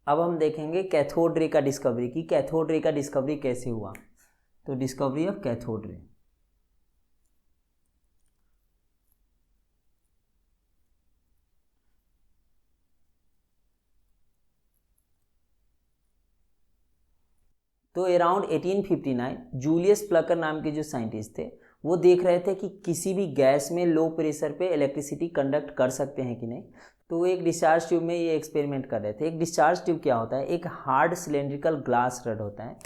अब हम देखेंगे कैथोड रे का डिस्कवरी की कैथोड रे का डिस्कवरी कैसे हुआ। तो डिस्कवरी ऑफ कैथोड रे। तो अराउंड 1859 जूलियस प्लकर नाम के जो साइंटिस्ट थे वो देख रहे थे कि किसी भी गैस में लो प्रेशर पे इलेक्ट्रिसिटी कंडक्ट कर सकते हैं कि नहीं। तो वो एक डिस्चार्ज ट्यूब में ये एक्सपेरिमेंट कर रहे थे। एक डिस्चार्ज ट्यूब क्या होता है, एक हार्ड सिलेंड्रिकल ग्लास रड होता है।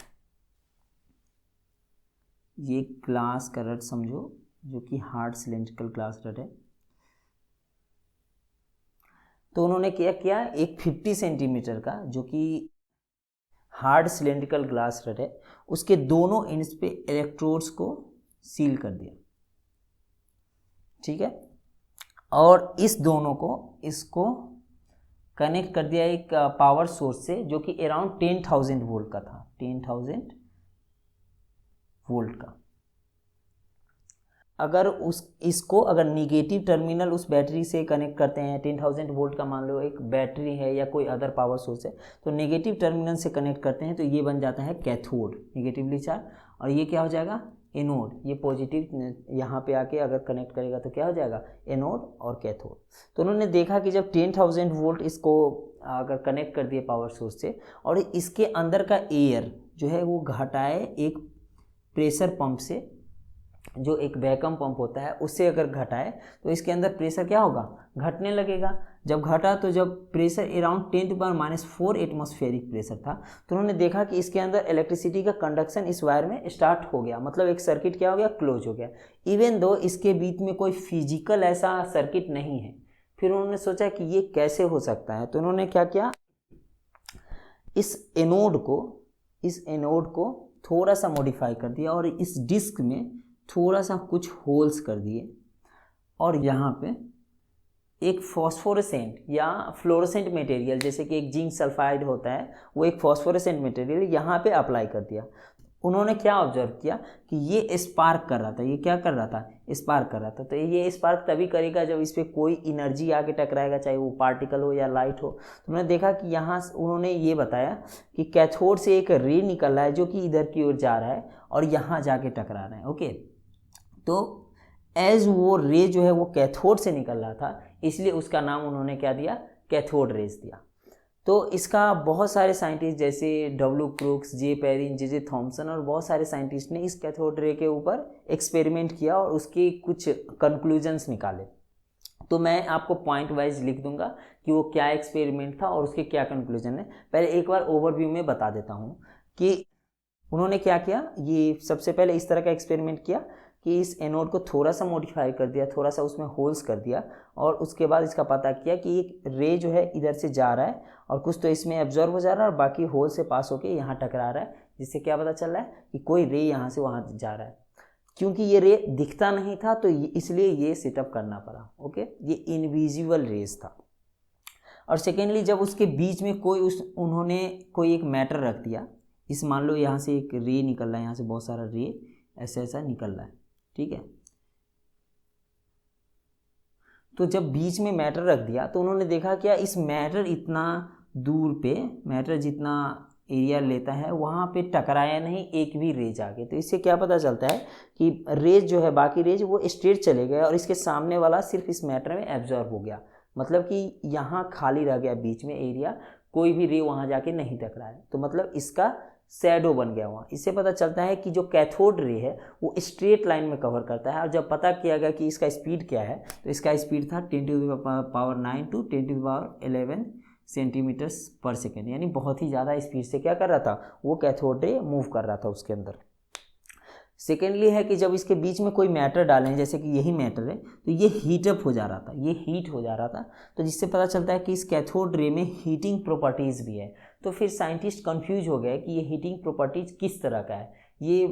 ये ग्लास का रड समझो, जो कि हार्ड सिलेंड्रिकल ग्लास रड है। तो उन्होंने क्या किया, एक 50 सेंटीमीटर का जो कि हार्ड सिलेंड्रिकल ग्लास रड है, उसके दोनों एंड्स पे इलेक्ट्रोड्स को सील कर दिया। ठीक है, और इस दोनों को इसको कनेक्ट कर दिया एक पावर सोर्स से जो कि अराउंड 10,000 वोल्ट का था, 10,000 वोल्ट का। अगर इसको अगर निगेटिव टर्मिनल उस बैटरी से कनेक्ट करते हैं, 10,000 वोल्ट का मान लो एक बैटरी है या कोई अदर पावर सोर्स है, तो नेगेटिव टर्मिनल से कनेक्ट करते हैं तो ये बन जाता है कैथोड, नेगेटिवली चार्ज। और ये क्या हो जाएगा, एनोड। ये पॉजिटिव यहाँ पे आके अगर कनेक्ट करेगा तो क्या हो जाएगा, एनोड और कैथोड। तो उन्होंने देखा कि जब 10,000 वोल्ट इसको अगर कनेक्ट कर दिए पावर सोर्स से और इसके अंदर का एयर जो है वो घटाए एक प्रेशर पंप से, जो एक वैक्यूम पंप होता है उससे अगर घटाए तो इसके अंदर प्रेशर क्या होगा, घटने लगेगा। जब घटा तो जब प्रेशर अराउंड 10⁻⁴ एटमॉस्फेरिक प्रेशर था, तो उन्होंने देखा कि इसके अंदर इलेक्ट्रिसिटी का कंडक्शन इस वायर में स्टार्ट हो गया, मतलब एक सर्किट क्या हो गया, क्लोज हो गया, इवन दो इसके बीच में कोई फिजिकल ऐसा सर्किट नहीं है। फिर उन्होंने सोचा कि ये कैसे हो सकता है, तो उन्होंने क्या किया, इस एनोड को थोड़ा सा मॉडिफाई कर दिया और इस डिस्क में थोड़ा सा कुछ होल्स कर दिए और यहाँ पे एक फॉस्फोरेसेंट या फ्लोरोसेंट मटेरियल जैसे कि एक जिंक सल्फाइड होता है, वो एक फॉस्फोरेसेंट मटेरियल यहाँ पे अप्लाई कर दिया। उन्होंने क्या ऑब्जर्व किया कि ये स्पार्क कर रहा था। ये क्या कर रहा था, स्पार्क कर रहा था। तो ये स्पार्क तभी करेगा जब इस पर कोई एनर्जी आके टकराएगा, चाहे वो पार्टिकल हो या लाइट हो। तो उन्होंने देखा कि यहाँ उन्होंने ये बताया कि कैथोड से एक रे निकल रहा है जो कि इधर की ओर जा रहा है और यहाँ जाके टकरा रहा है। ओके, तो एज वो रे जो है वो कैथोड से निकल रहा था, इसलिए उसका नाम उन्होंने क्या दिया, कैथोड रेज दिया। तो इसका बहुत सारे साइंटिस्ट जैसे डब्ल्यू क्रूक्स, जे पेरिन, जे थॉमसन और बहुत सारे साइंटिस्ट ने इस कैथोड रे के ऊपर एक्सपेरिमेंट किया और उसके कुछ कंक्लूजन्स निकाले। तो मैं आपको पॉइंट वाइज लिख दूंगा कि वो क्या एक्सपेरिमेंट था और उसके क्या कंक्लूजन है। पहले एक बार ओवरव्यू में बता देता हूँ कि उन्होंने क्या किया। ये सबसे पहले इस तरह का एक्सपेरिमेंट किया कि इस एनोड को थोड़ा सा मॉडिफाई कर दिया, थोड़ा सा उसमें होल्स कर दिया और उसके बाद इसका पता किया कि एक रे जो है इधर से जा रहा है और कुछ तो इसमें एब्जॉर्ब हो जा रहा है और बाकी होल से पास होके यहाँ टकरा रहा है, जिससे क्या पता चल रहा है कि कोई रे यहाँ से वहाँ जा रहा है। क्योंकि ये रे दिखता नहीं था तो इसलिए ये सेटअप करना पड़ा। ओके, ये इनविजिबल रेज था। और सेकेंडली जब उसके बीच में उन्होंने कोई एक मैटर रख दिया, इस मान लो यहाँ से एक रे निकल रहा है, यहाँ से बहुत सारा रे ऐसा ऐसा निकल रहा है, ठीक है। तो जब बीच में मैटर रख दिया तो उन्होंने देखा क्या, इस मैटर इतना दूर पे, मैटर जितना एरिया लेता है वहाँ पे टकराया नहीं एक भी रेज आगे। तो इससे क्या पता चलता है कि रेज जो है, बाकी रेज वो स्ट्रेट चले गए और इसके सामने वाला सिर्फ इस मैटर में एब्जॉर्ब हो गया, मतलब कि यहाँ खाली रह गया बीच में एरिया, कोई भी रे वहाँ जाके नहीं टकराया। तो मतलब इसका शैडो बन गया वहाँ। इससे पता चलता है कि जो कैथोड रे है वो स्ट्रेट लाइन में कवर करता है। और जब पता किया गया कि इसका स्पीड क्या है, तो इसका स्पीड था 10⁻⁹ टू 10⁻11 सेंटीमीटर्स पर सेकेंड, यानी बहुत ही ज़्यादा स्पीड से क्या कर रहा था, वो कैथोड रे मूव कर रहा था उसके अंदर। सेकेंडली है कि जब इसके बीच में कोई मैटर डालें, जैसे कि यही मैटर है, तो ये हीटअप हो जा रहा था, ये हीट हो जा रहा था। तो जिससे पता चलता है कि इस कैथोड रे में हीटिंग प्रॉपर्टीज़ भी है। तो फिर साइंटिस्ट कंफ्यूज हो गए कि ये हीटिंग प्रॉपर्टीज किस तरह का है। ये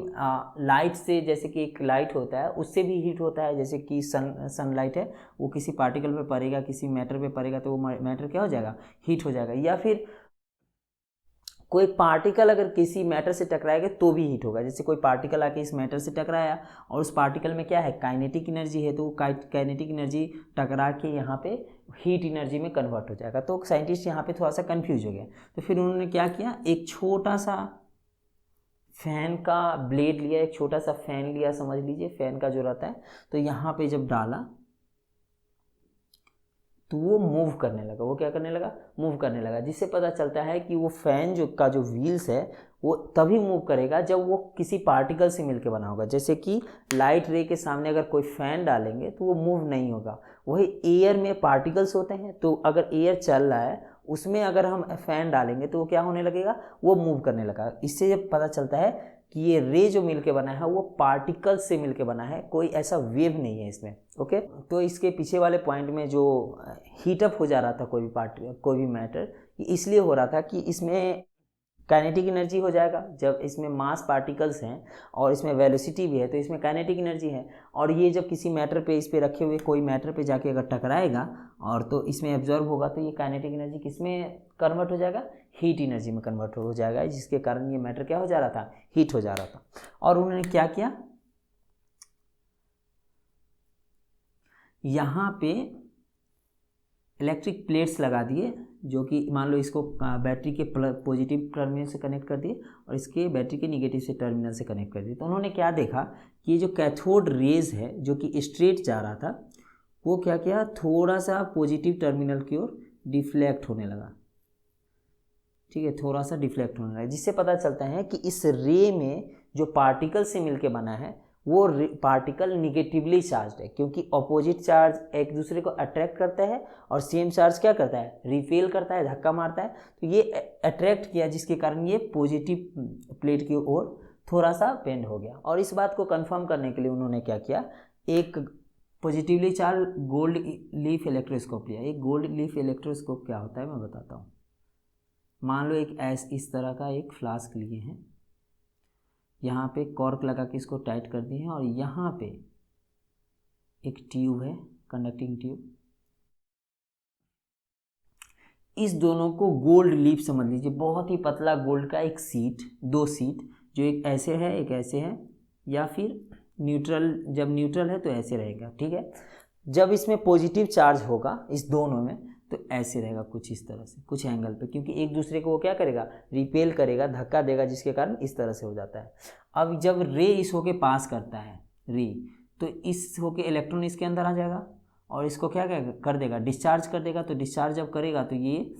लाइट से, जैसे कि एक लाइट होता है उससे भी हीट होता है, जैसे कि सनलाइट है, वो किसी पार्टिकल पे पड़ेगा, किसी मैटर पे पड़ेगा तो वो मैटर क्या हो जाएगा, हीट हो जाएगा। या फिर कोई पार्टिकल अगर किसी मैटर से टकराएगा तो भी हीट होगा। जैसे कोई पार्टिकल आके इस मैटर से टकराया और उस पार्टिकल में क्या है, काइनेटिक एनर्जी है, तो वो काइनेटिक एनर्जी टकरा के यहाँ पे हीट एनर्जी में कन्वर्ट हो जाएगा। तो साइंटिस्ट यहाँ पे थोड़ा सा कंफ्यूज हो गया। तो फिर उन्होंने क्या किया, एक छोटा सा फैन का ब्लेड लिया, एक छोटा सा फैन लिया, समझ लीजिए फैन का जो रहता है, तो यहाँ पे जब डाला तो वो मूव करने लगा। वो क्या करने लगा, मूव करने लगा, जिससे पता चलता है कि वो फैन जो व्हील्स है वो तभी मूव करेगा जब वो किसी पार्टिकल से मिलकर बना होगा। जैसे कि लाइट रे के सामने अगर कोई फैन डालेंगे तो वो मूव नहीं होगा। वही एयर में पार्टिकल्स होते हैं, तो अगर एयर चल रहा है उसमें अगर हम फैन डालेंगे तो वो क्या होने लगेगा, वो मूव करने लगा। इससे जब पता चलता है कि ये रे जो मिलके बना है वो पार्टिकल्स से मिलके बना है, कोई ऐसा वेव नहीं है इसमें। ओके, तो इसके पीछे वाले पॉइंट में जो हीटअप हो जा रहा था कोई भी मैटर, इसलिए हो रहा था कि इसमें काइनेटिक एनर्जी हो जाएगा। जब इसमें मास पार्टिकल्स हैं और इसमें वेलोसिटी भी है तो इसमें काइनेटिक एनर्जी है, और ये जब किसी मैटर पे इस पे रखे हुए कोई मैटर पे जाके अगर टकराएगा और तो इसमें एब्जॉर्ब होगा तो ये काइनेटिक एनर्जी किस में कन्वर्ट हो जाएगा, हीट एनर्जी में कन्वर्ट हो जाएगा, जिसके कारण ये मैटर क्या हो जा रहा था, हीट हो जा रहा था। और उन्होंने क्या किया, यहाँ पे इलेक्ट्रिक प्लेट्स लगा दिए, जो कि मान लो इसको बैटरी के पॉजिटिव टर्मिनल से कनेक्ट कर दिए और इसके बैटरी के निगेटिव से टर्मिनल से कनेक्ट कर दिए। तो उन्होंने क्या देखा कि ये जो कैथोड रेज है जो कि स्ट्रेट जा रहा था, वो क्या किया, थोड़ा सा पॉजिटिव टर्मिनल की ओर डिफ्लेक्ट होने लगा। ठीक है, थोड़ा सा डिफ्लेक्ट होने लगा, जिससे पता चलता है कि इस रे में जो पार्टिकल से मिलके बना है वो पार्टिकल निगेटिवली चार्ज है, क्योंकि अपोजिट चार्ज एक दूसरे को अट्रैक्ट करता है और सेम चार्ज क्या करता है, रिपेल करता है, धक्का मारता है। तो ये अट्रैक्ट किया, जिसके कारण ये पॉजिटिव प्लेट की ओर थोड़ा सा बेंड हो गया। और इस बात को कंफर्म करने के लिए उन्होंने क्या किया, एक positively charge gold leaf electroscope लिया। एक गोल्ड लीफ इलेक्ट्रोस्कोप क्या होता है मैं बताता हूँ। मान लो इस तरह का एक फ्लास्क लिए हैं, यहाँ पे कॉर्क लगा के इसको टाइट कर दिए हैं और यहाँ पे एक ट्यूब है, कंडक्टिंग ट्यूब। इस दोनों को गोल्ड लीफ समझ लीजिए, बहुत ही पतला गोल्ड का एक सीट, दो सीट, जो एक ऐसे है एक ऐसे है, या फिर न्यूट्रल, जब न्यूट्रल है तो ऐसे रहेगा। ठीक है, जब इसमें पॉजिटिव चार्ज होगा इस दोनों में तो ऐसे रहेगा, कुछ इस तरह से, कुछ एंगल पे, क्योंकि एक दूसरे को वो क्या करेगा, रिपेल करेगा, धक्का देगा, जिसके कारण इस तरह से हो जाता है। अब जब रे इस होके पास करता है रे, तो इस होके इलेक्ट्रॉन इसके अंदर आ जाएगा और इसको क्या कर देगा, डिस्चार्ज कर देगा। तो डिस्चार्ज जब करेगा तो ये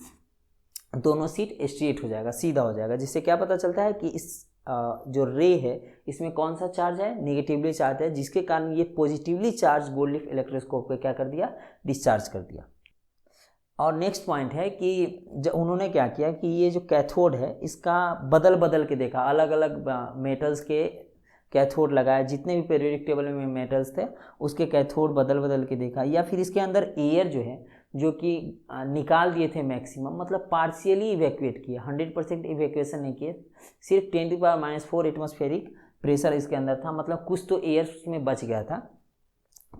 दोनों सीट स्ट्रेट हो जाएगा, सीधा हो जाएगा, जिससे क्या पता चलता है कि इस जो रे है इसमें कौन सा चार्ज है, निगेटिवली चार्ज है, जिसके कारण ये positively charge gold leaf electroscope को क्या कर दिया, डिस्चार्ज कर दिया। और नेक्स्ट पॉइंट है कि जब उन्होंने क्या किया कि ये जो कैथोड है इसका बदल बदल के देखा, अलग अलग मेटल्स के कैथोड लगाया, जितने भी पीरियोडिक टेबल में मेटल्स थे उसके कैथोड बदल बदल के देखा, या फिर इसके अंदर एयर जो है जो कि निकाल दिए थे मैक्सिमम, मतलब पार्शियली इवैक्यूएट किया, 100% इवैक्यूएशन नहीं किए, सिर्फ 10⁻⁴ एटमॉस्फेरिक प्रेशर इसके अंदर था, मतलब कुछ तो एयर उसमें बच गया था।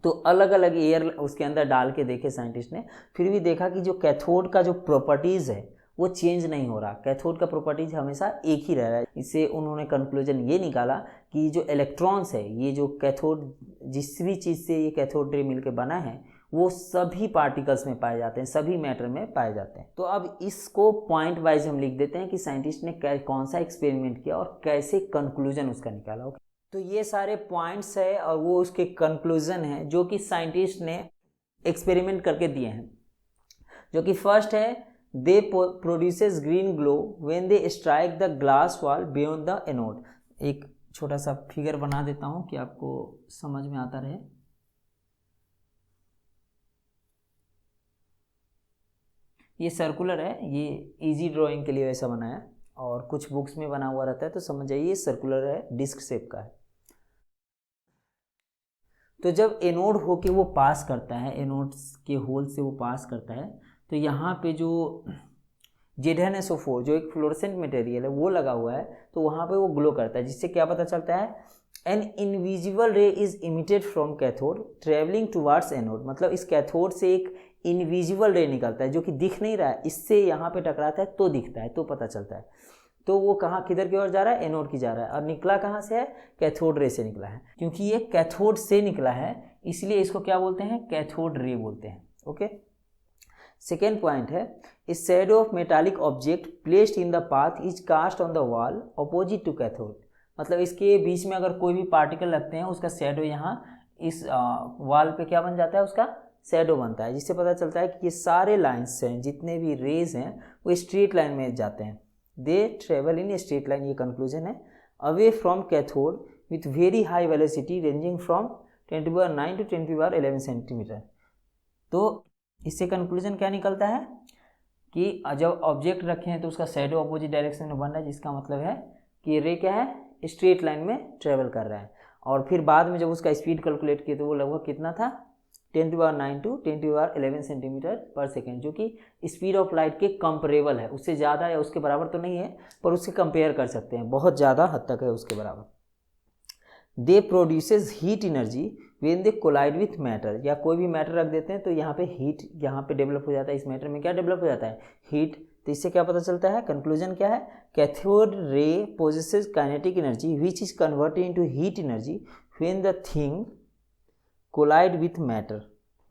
तो अलग अलग एयर उसके अंदर डाल के देखे साइंटिस्ट ने, फिर भी देखा कि जो कैथोड का जो प्रॉपर्टीज़ है वो चेंज नहीं हो रहा, कैथोड का प्रॉपर्टीज हमेशा एक ही रह रहा है। इससे उन्होंने कंक्लूजन ये निकाला कि जो इलेक्ट्रॉन्स है, ये जो कैथोड, जिस भी चीज़ से ये कैथोड रे मिलकर बना है वो सभी पार्टिकल्स में पाए जाते हैं, सभी मैटर में पाए जाते हैं। तो अब इसको पॉइंट वाइज हम लिख देते हैं कि साइंटिस्ट ने कौन सा एक्सपेरिमेंट किया और कैसे कंक्लूजन उसका निकाला। ओके, तो ये सारे पॉइंट्स है और वो उसके कंक्लूजन है जो कि साइंटिस्ट ने एक्सपेरिमेंट करके दिए हैं। जो कि फर्स्ट है, दे produces green glow when they strike the glass wall beyond the anode. एक छोटा सा फिगर बना देता हूँ कि आपको समझ में आता रहे। ये सर्कुलर है, ये इजी ड्राइंग के लिए वैसा बनाया और कुछ बुक्स में बना हुआ रहता है, तो समझ जाइए ये सर्कुलर है, डिस्क शेप का है। तो जब एनोड होके वो पास करता है, एनोड के होल से वो पास करता है, तो यहाँ पे जो ZnSO4 जो एक फ्लोरोसेंट मटेरियल है वो लगा हुआ है, तो वहाँ पे वो ग्लो करता है, जिससे क्या पता चलता है, एन इनविजिबल रे is emitted from cathode travelling towards anode. मतलब इस कैथोड से एक इनविजिबल रे निकलता है जो कि दिख नहीं रहा है, इससे यहाँ पे टकराता है तो दिखता है, तो पता चलता है। तो वो कहाँ किधर की ओर जा रहा है, एनोड की जा रहा है, और निकला कहाँ से है, कैथोड रे से निकला है। क्योंकि ये कैथोड से निकला है इसलिए इसको क्या बोलते हैं, कैथोड रे बोलते हैं। ओके, सेकेंड पॉइंट है, इस shadow of metallic object placed in the path is cast on the wall opposite to cathode. मतलब इसके बीच में अगर कोई भी पार्टिकल रखते हैं उसका शैडो यहाँ इस वॉल पे क्या बन जाता है, उसका शैडो बनता है, जिससे पता चलता है कि ये सारे लाइन्स हैं, जितने भी रेज हैं वो स्ट्रेट लाइन में जाते हैं, they travel in straight line, ये कंक्लूजन है, away from cathode with very high velocity ranging from 10⁹ to 10⁻11 centimetre. तो इससे कंक्लूजन क्या निकलता है कि जब ऑब्जेक्ट रखे हैं तो उसका शैडो अपोजिट डायरेक्शन में बन रहा है, जिसका मतलब है कि रे क्या है, स्ट्रेट लाइन में ट्रेवल कर रहा है। और फिर बाद में जब उसका स्पीड कैलकुलेट किए तो वो लगभग कितना था, 10⁹ to 10⁻11 सेंटीमीटर पर सेकेंड, जो कि स्पीड ऑफ लाइट के कंपेरेबल है, उससे ज़्यादा या उसके बराबर तो नहीं है पर उससे कंपेयर कर सकते हैं, बहुत ज़्यादा हद तक है उसके बराबर। They produces heat energy when they collide with matter, या कोई भी मैटर रख देते हैं तो यहाँ पे हीट यहाँ पे डेवलप हो जाता है, इस मैटर में क्या डेवलप हो जाता है, हीट। तो इससे क्या पता चलता है, कंक्लूजन क्या है, cathode ray possesses kinetic energy which is converted into heat energy when the thing collide with matter.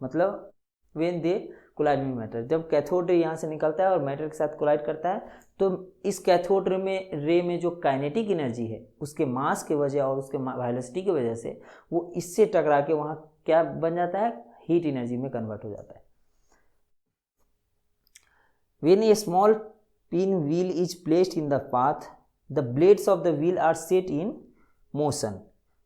मतलब when they collide with matter, जब कैथोड रे यहाँ से निकलता है और मैटर के साथ कोलाइड करता है तो इस कैथोड रे में जो काइनेटिक एनर्जी है उसके मास के वजह और उसके वेलोसिटी की वजह से वो इससे टकरा के वहाँ क्या बन जाता है, हीट एनर्जी में कन्वर्ट हो जाता है। When a small pin wheel is placed in the path, the blades of the wheel are set in motion.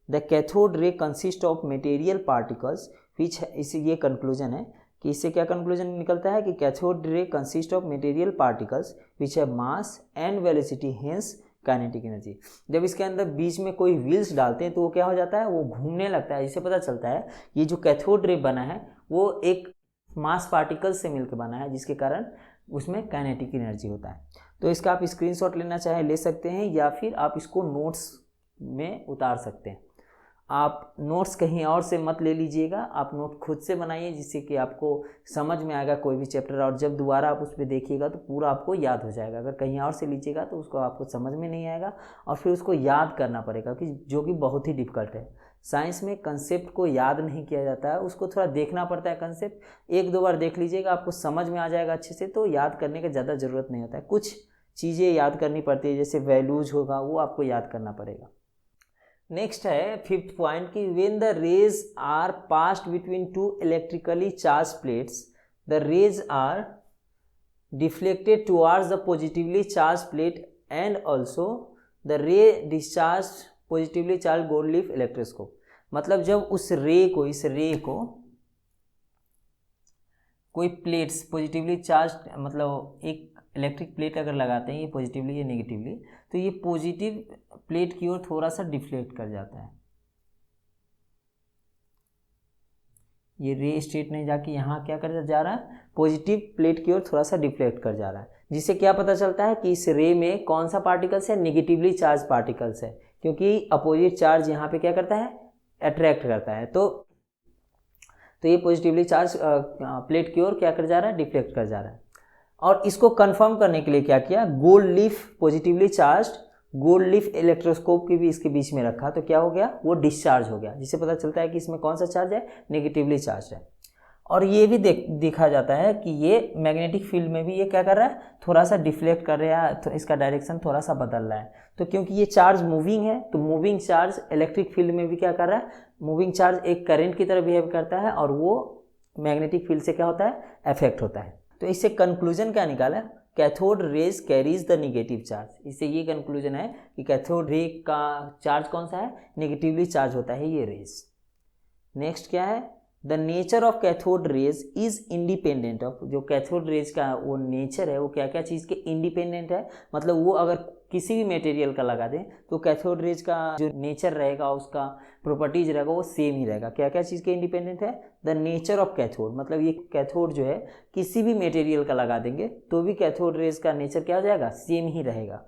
The cathode ray consists of material particles which, इसे ये कंक्लूजन है कि इससे क्या कंक्लूजन निकलता है कि cathode ray consist of material particles which have mass and velocity, hence kinetic energy. जब इसके अंदर बीच में कोई व्हील्स डालते हैं तो वो क्या हो जाता है, वो घूमने लगता है, इससे पता चलता है ये जो कैथोड रे बना है वो एक मास पार्टिकल से मिलकर बना है, जिसके कारण उसमें काइनेटिक एनर्जी होता है। तो इसका आप स्क्रीनशॉट लेना चाहे ले सकते हैं, या फिर आप इसको नोट्स में उतार सकते हैं। आप नोट्स कहीं और से मत ले लीजिएगा, आप नोट खुद से बनाइए, जिससे कि आपको समझ में आएगा कोई भी चैप्टर, और जब दोबारा आप उस पर देखिएगा तो पूरा आपको याद हो जाएगा। अगर कहीं और से लीजिएगा तो उसको आपको समझ में नहीं आएगा और फिर उसको याद करना पड़ेगा, कि जो कि बहुत ही डिफिकल्ट है। साइंस में कंसेप्ट को याद नहीं किया जाता है, उसको थोड़ा देखना पड़ता है। कंसेप्ट 1-2 बार देख लीजिएगा, आपको समझ में आ जाएगा अच्छे से, तो याद करने का ज़्यादा ज़रूरत नहीं होता है। कुछ चीज़ें याद करनी पड़ती है, जैसे वैल्यूज होगा वो आपको याद करना पड़ेगा। नेक्स्ट है 5th पॉइंट कि when the rays are passed between 2 electrically charge plates, the rays are deflected towards the positively charge plate and also the ray discharge positively charge gold leaf electroscope. मतलब जब उस रे को, इस रे को कोई प्लेट्स पॉजिटिवली चार्ज, मतलब एक इलेक्ट्रिक प्लेट अगर लगाते हैं, ये पॉजिटिवली या नेगेटिवली, तो ये पॉजिटिव प्लेट की ओर थोड़ा सा डिफ्लेक्ट कर जाता है। ये रे स्ट्रेट नहीं जाके यहाँ क्या कर जा रहा है, पॉजिटिव प्लेट की ओर थोड़ा सा डिफ्लेक्ट कर जा रहा है, जिससे क्या पता चलता है कि इस रे में कौन सा पार्टिकल्स है, नेगेटिवली चार्ज पार्टिकल्स है, क्योंकि अपोजिट चार्ज यहाँ पे क्या करता है, अट्रैक्ट करता है। तो ये पॉजिटिवली चार्ज प्लेट की ओर क्या कर जा रहा है, डिफ्लेक्ट कर जा रहा है। और इसको कंफर्म करने के लिए क्या किया, gold leaf positively charged gold leaf electroscope की भी इसके बीच में रखा, तो क्या हो गया, वो डिस्चार्ज हो गया, जिससे पता चलता है कि इसमें कौन सा चार्ज है, नेगेटिवली चार्ज है। और ये भी देखा जाता है कि ये मैग्नेटिक फील्ड में भी ये क्या कर रहा है, थोड़ा सा डिफ्लेक्ट कर रहा है, तो इसका डायरेक्शन थोड़ा सा बदल रहा है। तो क्योंकि ये चार्ज मूविंग है, तो मूविंग चार्ज इलेक्ट्रिक फील्ड में भी क्या कर रहा है, मूविंग चार्ज एक करंट की तरह बिहेव करता है, और वो मैग्नेटिक फील्ड से क्या होता है, अफेक्ट होता है। तो इससे कंक्लूजन क्या निकाला, cathode rays carries the negative charge. इससे ये कंक्लूजन है कि कैथोड रे का चार्ज कौन सा है, नेगेटिवली चार्ज होता है ये रेज। नेक्स्ट क्या है, the nature of cathode rays is independent of, जो कैथोड रेज का वो नेचर है वो क्या क्या चीज़ के इंडिपेंडेंट है, मतलब वो अगर किसी भी मटेरियल का लगा दें तो कैथोड रेज का जो नेचर रहेगा, उसका प्रॉपर्टीज रहेगा, वो सेम ही रहेगा। क्या क्या चीज़ के इंडिपेंडेंट है, द नेचर ऑफ कैथोड, मतलब ये कैथोड जो है किसी भी मटेरियल का लगा देंगे तो भी कैथोड रेज का नेचर क्या हो जाएगा, सेम ही रहेगा।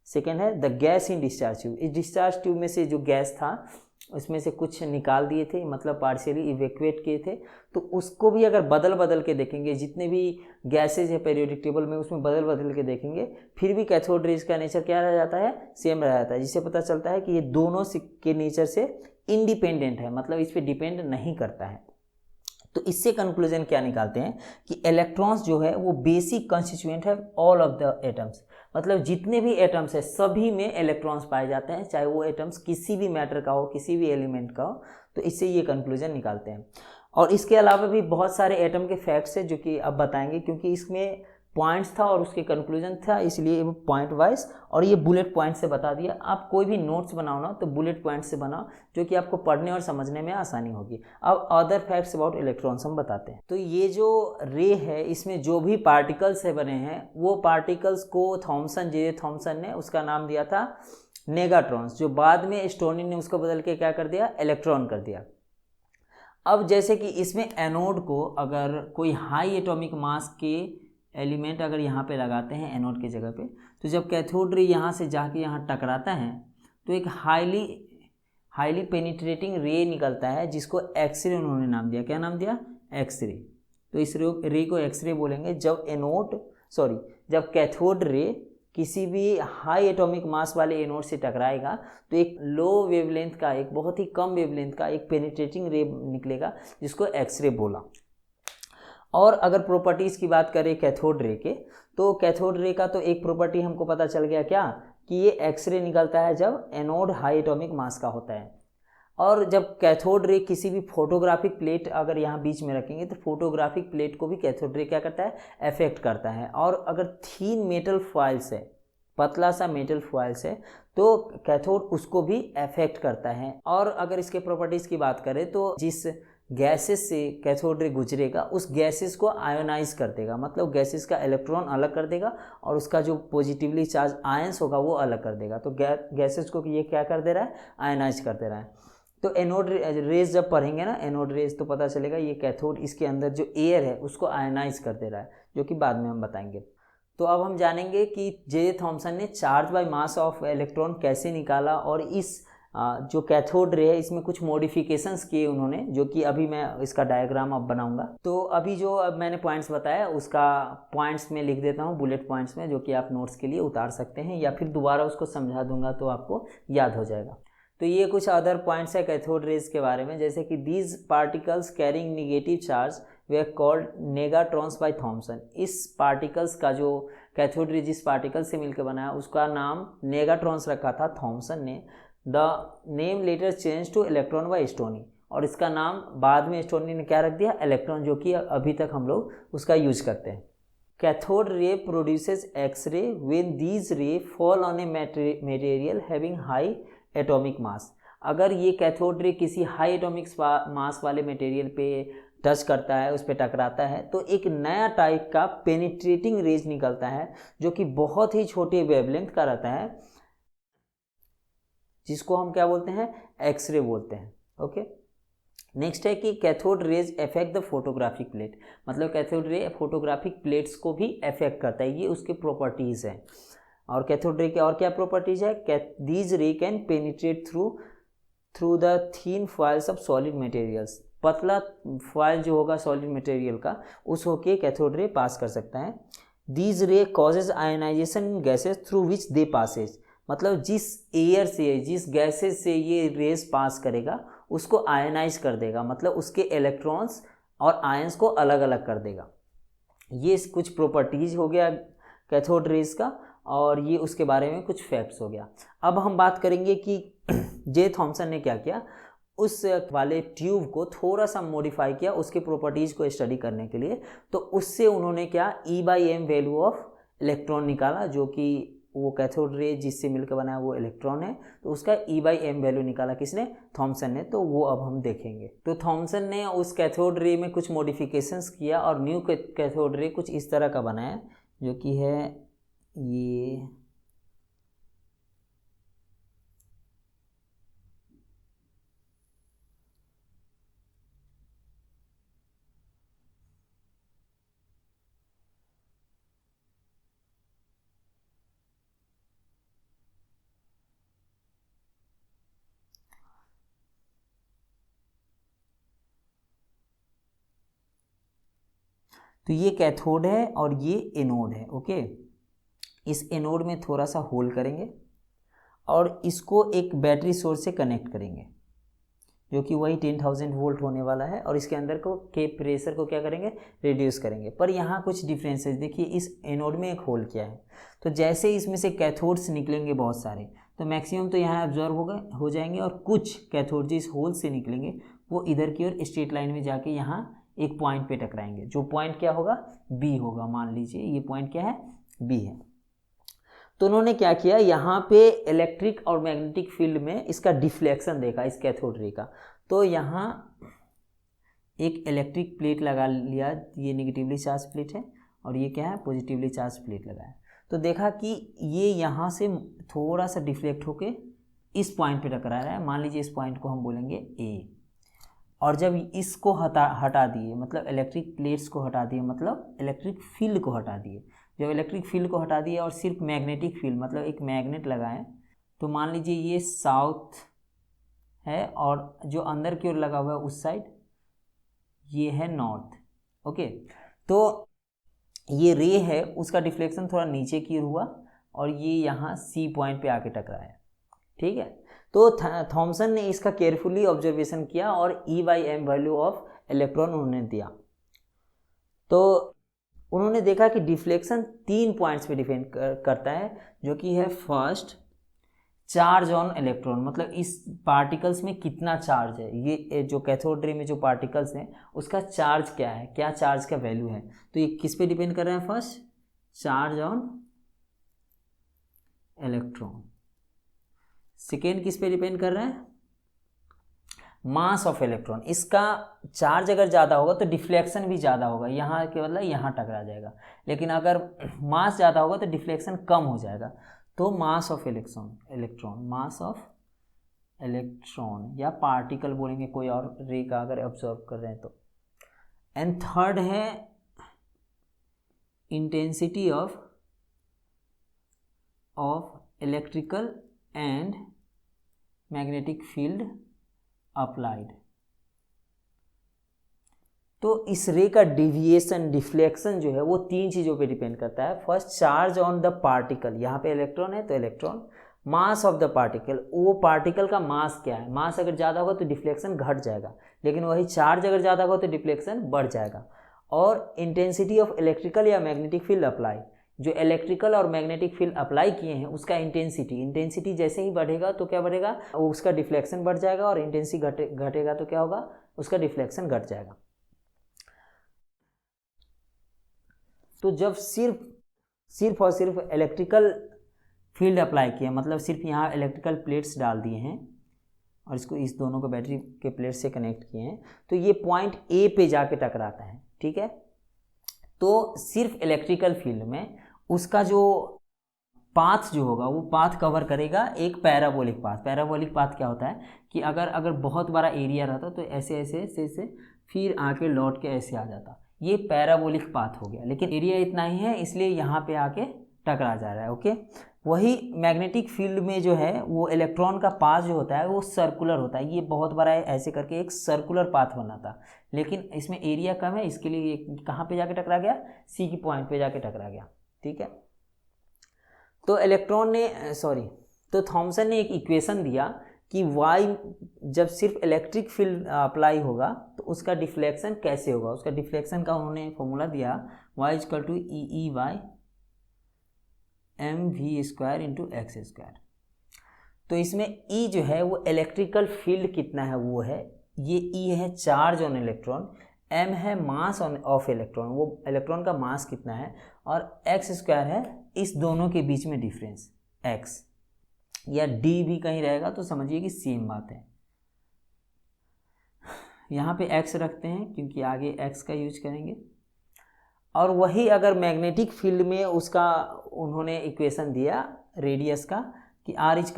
सेकेंड है the gas in discharge tube, इस डिस्चार्ज ट्यूब में से जो गैस था उसमें से कुछ निकाल दिए थे, मतलब पार्शियली इवैक्यूएट किए थे, तो उसको भी अगर बदल बदल के देखेंगे, जितने भी गैसेज है पीरियोडिक टेबल में उसमें बदल बदल के देखेंगे, फिर भी कैथोड रेज का नेचर क्या रह जाता है, सेम रह जाता है, जिससे पता चलता है कि ये दोनों के नेचर से इंडिपेंडेंट है, मतलब इस पर डिपेंड नहीं करता है। तो इससे कंक्लूजन क्या निकालते हैं कि इलेक्ट्रॉन्स जो है वो बेसिक कंस्टिट्यूएंट है ऑल ऑफ द एटम्स, मतलब जितने भी एटम्स है सभी में इलेक्ट्रॉन्स पाए जाते हैं, चाहे वो एटम्स किसी भी मैटर का हो, किसी भी एलिमेंट का हो। तो इससे ये कंक्लूजन निकालते हैं। और इसके अलावा भी बहुत सारे एटम के फैक्ट्स है जो कि अब बताएंगे, क्योंकि इसमें पॉइंट्स था और उसके कंक्लूजन था, इसलिए वो पॉइंट वाइज और ये बुलेट पॉइंट से बता दिया। आप कोई भी नोट्स बनाओ ना तो बुलेट पॉइंट से बनाओ, जो कि आपको पढ़ने और समझने में आसानी होगी। अब अदर फैक्ट्स अबाउट इलेक्ट्रॉन्स हम बताते हैं। तो ये जो रे है इसमें जो भी पार्टिकल्स है बने हैं, वो पार्टिकल्स को जे थॉमसन ने उसका नाम दिया था नेगाट्रॉन्स, जो बाद में स्टोनी ने उसको बदल के क्या कर दिया, इलेक्ट्रॉन कर दिया। अब जैसे कि इसमें एनोड को अगर कोई हाई एटॉमिक मास के एलिमेंट अगर यहाँ पे लगाते हैं एनोड की जगह पे, तो जब कैथोड रे यहाँ से जाके यहाँ टकराता है तो एक हाईली पेनिट्रेटिंग रे निकलता है, जिसको एक्सरे उन्होंने नाम दिया। क्या नाम दिया, एक्सरे। तो इस रे को एक्सरे बोलेंगे। जब कैथोड रे किसी भी हाई एटॉमिक मास वाले एनोड से टकराएगा तो एक लो वेवलेंथ का, एक बहुत ही कम वेवलेंथ का एक पेनिट्रेटिंग रे निकलेगा, जिसको एक्सरे बोला। और अगर प्रॉपर्टीज़ की बात करें कैथोड रे के, तो कैथोड रे का तो एक प्रॉपर्टी हमको पता चल गया क्या, कि ये एक्सरे निकलता है जब एनोड हाई एटॉमिक मास का होता है। और जब कैथोड रे किसी भी फोटोग्राफिक प्लेट अगर यहाँ बीच में रखेंगे तो फोटोग्राफिक प्लेट को भी कैथोड रे क्या करता है, अफेक्ट करता है। और अगर थीन मेटल फॉइल्स है, पतला सा मेटल फॉइल्स है, तो कैथोड उसको भी अफेक्ट करता है। और अगर इसके प्रॉपर्टीज़ की बात करें तो जिस गैसेस से कैथोड रे गुजरेगा उस गैसेस को आयोनाइज कर देगा, मतलब गैसेस का इलेक्ट्रॉन अलग कर देगा और उसका जो पॉजिटिवली चार्ज आयंस होगा वो अलग कर देगा। तो गैसेस को ये क्या कर दे रहा है, आयोनाइज कर दे रहा है। तो एनोड रेज जब पढ़ेंगे ना, एनोड रेज, तो पता चलेगा ये कैथोड इसके अंदर जो एयर है उसको आयोनाइज कर दे रहा है, जो कि बाद में हम बताएंगे। तो अब हम जानेंगे कि जे थॉमसन ने charge by mass of electron कैसे निकाला, और इस जो कैथोड रे है इसमें कुछ मॉडिफिकेशंस किए उन्होंने, जो कि अभी मैं इसका डायग्राम अब बनाऊंगा। तो अभी जो अब मैंने पॉइंट्स बताया उसका पॉइंट्स में लिख देता हूँ बुलेट पॉइंट्स में, जो कि आप नोट्स के लिए उतार सकते हैं, या फिर दोबारा उसको समझा दूंगा तो आपको याद हो जाएगा। तो ये कुछ अदर पॉइंट्स है कैथोड रेज के बारे में, जैसे कि these particles carrying negative charge we called negatrons by Thomson. इस पार्टिकल्स का जो कैथोड रे जिस पार्टिकल से मिलकर बना है उसका नाम नेगाट्रॉन्स रखा था थॉमसन ने। The name later change to electron by Stoney, और इसका नाम बाद में स्टोनी ने क्या रख दिया, इलेक्ट्रॉन, जो कि अभी तक हम लोग उसका यूज करते हैं। Cathode ray produces X-ray when these ray fall on a material having high atomic mass. अगर ये कैथोड रे किसी हाई एटॉमिक मास वाले मटेरियल पे टच करता है, उस पर टकराता है, तो एक नया टाइप का पेनिट्रेटिंग रेज निकलता है, जो कि बहुत ही छोटे वेवलेंथ का रहता है, जिसको हम क्या बोलते हैं, एक्सरे बोलते हैं। ओके, नेक्स्ट है कि cathode rays affect the photographic plate, मतलब कैथोड रे फोटोग्राफिक प्लेट्स को भी अफेक्ट करता है, ये उसके प्रॉपर्टीज़ हैं। और कैथोड रे के और क्या प्रॉपर्टीज है, दीज रे can penetrate through the thin foils of solid materials. पतला फॉइल जो होगा सॉलिड मटेरियल का, उस होके कैथोड रे पास कर सकता है। These ray causes ionisation in gases through which they passes, मतलब जिस एयर से, जिस गैसेज से ये रेज पास करेगा उसको आयनाइज कर देगा, मतलब उसके इलेक्ट्रॉन्स और आयंस को अलग अलग कर देगा। ये कुछ प्रॉपर्टीज हो गया कैथोड रेज का, और ये उसके बारे में कुछ फैक्ट्स हो गया। अब हम बात करेंगे कि जे थॉमसन ने क्या किया, उस वाले ट्यूब को थोड़ा सा मॉडिफाई किया उसके प्रॉपर्टीज़ को स्टडी करने के लिए। तो उससे उन्होंने क्या, E/m वैल्यू ऑफ इलेक्ट्रॉन निकाला, जो कि वो कैथोड रे जिससे मिलकर बना है वो इलेक्ट्रॉन है, तो उसका E/m वैल्यू निकाला किसने, थॉमसन ने। तो वो अब हम देखेंगे। तो थॉमसन ने उस कैथोड रे में कुछ मॉडिफिकेशंस किया और न्यू कैथोड रे कुछ इस तरह का बनाया, जो कि है ये तो ये कैथोड है और ये एनोड है। ओके, इस एनोड में थोड़ा सा होल करेंगे और इसको एक बैटरी सोर्स से कनेक्ट करेंगे जो कि वही 10,000 वोल्ट होने वाला है, और इसके अंदर को के प्रेशर को क्या करेंगे, रिड्यूस करेंगे। पर यहाँ कुछ डिफरेंसेस देखिए, इस एनोड में एक होल किया है, तो जैसे इसमें से कैथोड्स निकलेंगे बहुत सारे, तो मैक्सिमम तो यहाँ एब्जॉर्ब हो जाएंगे, और कुछ कैथोड जो इस होल से निकलेंगे वो इधर की ओर स्ट्रेट लाइन में जाके यहाँ एक पॉइंट पे टकराएंगे, जो पॉइंट क्या होगा, बी होगा। मान लीजिए ये पॉइंट क्या है, बी है। तो उन्होंने क्या किया, यहाँ पे इलेक्ट्रिक और मैग्नेटिक फील्ड में इसका डिफ्लेक्शन देखा, इस कैथोड रे का। तो यहाँ एक इलेक्ट्रिक प्लेट लगा लिया, ये नेगेटिवली चार्ज प्लेट है, और ये क्या है, पॉजिटिवली चार्ज प्लेट लगाया। तो देखा कि ये यहाँ से थोड़ा सा डिफ्लेक्ट होके इस पॉइंट पे टकरा रहा है। मान लीजिए इस पॉइंट को हम बोलेंगे ए, और जब इसको हटा दिए, मतलब इलेक्ट्रिक प्लेट्स को हटा दिए, मतलब इलेक्ट्रिक फील्ड को हटा दिए, जब इलेक्ट्रिक फील्ड को हटा दिया और सिर्फ मैग्नेटिक फील्ड, मतलब एक मैग्नेट लगाएं, तो मान लीजिए ये साउथ है और जो अंदर की ओर लगा हुआ है उस साइड ये है नॉर्थ। ओके, तो ये रे है, उसका डिफ्लेक्शन थोड़ा नीचे की ओर हुआ और ये यहाँ सी पॉइंट पे आके टकराया। ठीक है, तो थॉमसन ने इसका केयरफुली ऑब्जर्वेशन किया और E/m वैल्यू ऑफ इलेक्ट्रॉन उन्होंने दिया। तो उन्होंने देखा कि डिफ्लेक्शन 3 पॉइंट्स पे डिपेंड करता है, जो कि है फर्स्ट, चार्ज ऑन इलेक्ट्रॉन, मतलब इस पार्टिकल्स में कितना चार्ज है, ये जो कैथोड रे में जो पार्टिकल्स हैं उसका चार्ज क्या है, क्या चार्ज का वैल्यू है। तो ये किस पे डिपेंड कर रहा है, first charge on electron, second किस पे डिपेंड कर रहा है, मास ऑफ इलेक्ट्रॉन। इसका चार्ज अगर ज़्यादा होगा तो डिफ्लेक्शन भी ज़्यादा होगा, यहाँ के मतलब यहाँ टकरा जाएगा, लेकिन अगर मास ज़्यादा होगा तो डिफ्लेक्शन कम हो जाएगा। तो मास of electron, mass of electron या पार्टिकल बोलेंगे कोई और रे का अगर ऑब्जर्व कर रहे हैं तो। एंड थर्ड है intensity of electrical and magnetic field applied. तो इस रे का डिविएशन, डिफ्लेक्शन जो है वो 3 चीज़ों पे डिपेंड करता है। First charge on the particle, यहाँ पे इलेक्ट्रॉन है तो electron, mass of the particle, वो पार्टिकल का मास क्या है, मास अगर ज़्यादा होगा तो डिफ्लेक्शन घट जाएगा, लेकिन वही चार्ज अगर ज़्यादा होगा तो डिफ्लेक्शन बढ़ जाएगा। और इंटेंसिटी ऑफ इलेक्ट्रिकल या मैग्नेटिक फील्ड अप्लाई, जो इलेक्ट्रिकल और मैग्नेटिक फील्ड अप्लाई किए हैं उसका इंटेंसिटी जैसे ही बढ़ेगा तो क्या बढ़ेगा, उसका डिफ्लेक्शन बढ़ जाएगा, और इंटेंसिटी घटेगा तो क्या होगा, उसका डिफ्लेक्शन घट जाएगा। तो जब सिर्फ और सिर्फ इलेक्ट्रिकल फील्ड अप्लाई किया, मतलब सिर्फ यहाँ इलेक्ट्रिकल प्लेट्स डाल दिए हैं और इसको इस दोनों को बैटरी के प्लेट से कनेक्ट किए हैं, तो ये पॉइंट ए पे जाके टकराता है। ठीक है, तो सिर्फ इलेक्ट्रिकल फील्ड में उसका जो पाथ जो होगा वो पाथ कवर करेगा एक पैराबोलिक पाथ। पैराबोलिक पाथ क्या होता है कि अगर बहुत बड़ा एरिया रहता तो ऐसे ऐसे ऐसे ऐसे फिर आके लौट के ऐसे आ जाता, ये पैराबोलिक पाथ हो गया, लेकिन एरिया इतना ही है इसलिए यहाँ पे आके टकरा जा रहा है। ओके, वही मैग्नेटिक फील्ड में जो है वो इलेक्ट्रॉन का पाथ जो होता है वो सर्कुलर होता है, ये बहुत बड़ा है, ऐसे करके एक सर्कुलर पाथ बनाता, लेकिन इसमें एरिया कम है, इसके लिए ये कहाँ पे जाके टकरा गया, सी की पॉइंट पे जाके टकरा गया। ठीक है, तो थॉमसन ने एक इक्वेशन दिया कि वाई जब सिर्फ इलेक्ट्रिक फील्ड अप्लाई होगा तो उसका डिफ्लेक्शन कैसे होगा। उसका डिफ्लेक्शन का उन्होंने फॉर्मूला दिया, y equal to E/mv² × x²। तो इसमें E जो है वो इलेक्ट्रिकल फील्ड कितना है वो है, ये E है चार्ज ऑन इलेक्ट्रॉन, m है मास ऑफ इलेक्ट्रॉन, वो इलेक्ट्रॉन का मास कितना है, और x² है इस दोनों के बीच में डिफरेंस x, या d भी कहीं रहेगा तो समझिए कि सेम बात है। यहाँ पे x रखते हैं क्योंकि आगे x का यूज करेंगे। और वही अगर मैग्नेटिक फील्ड में उसका उन्होंने इक्वेशन दिया रेडियस का कि r =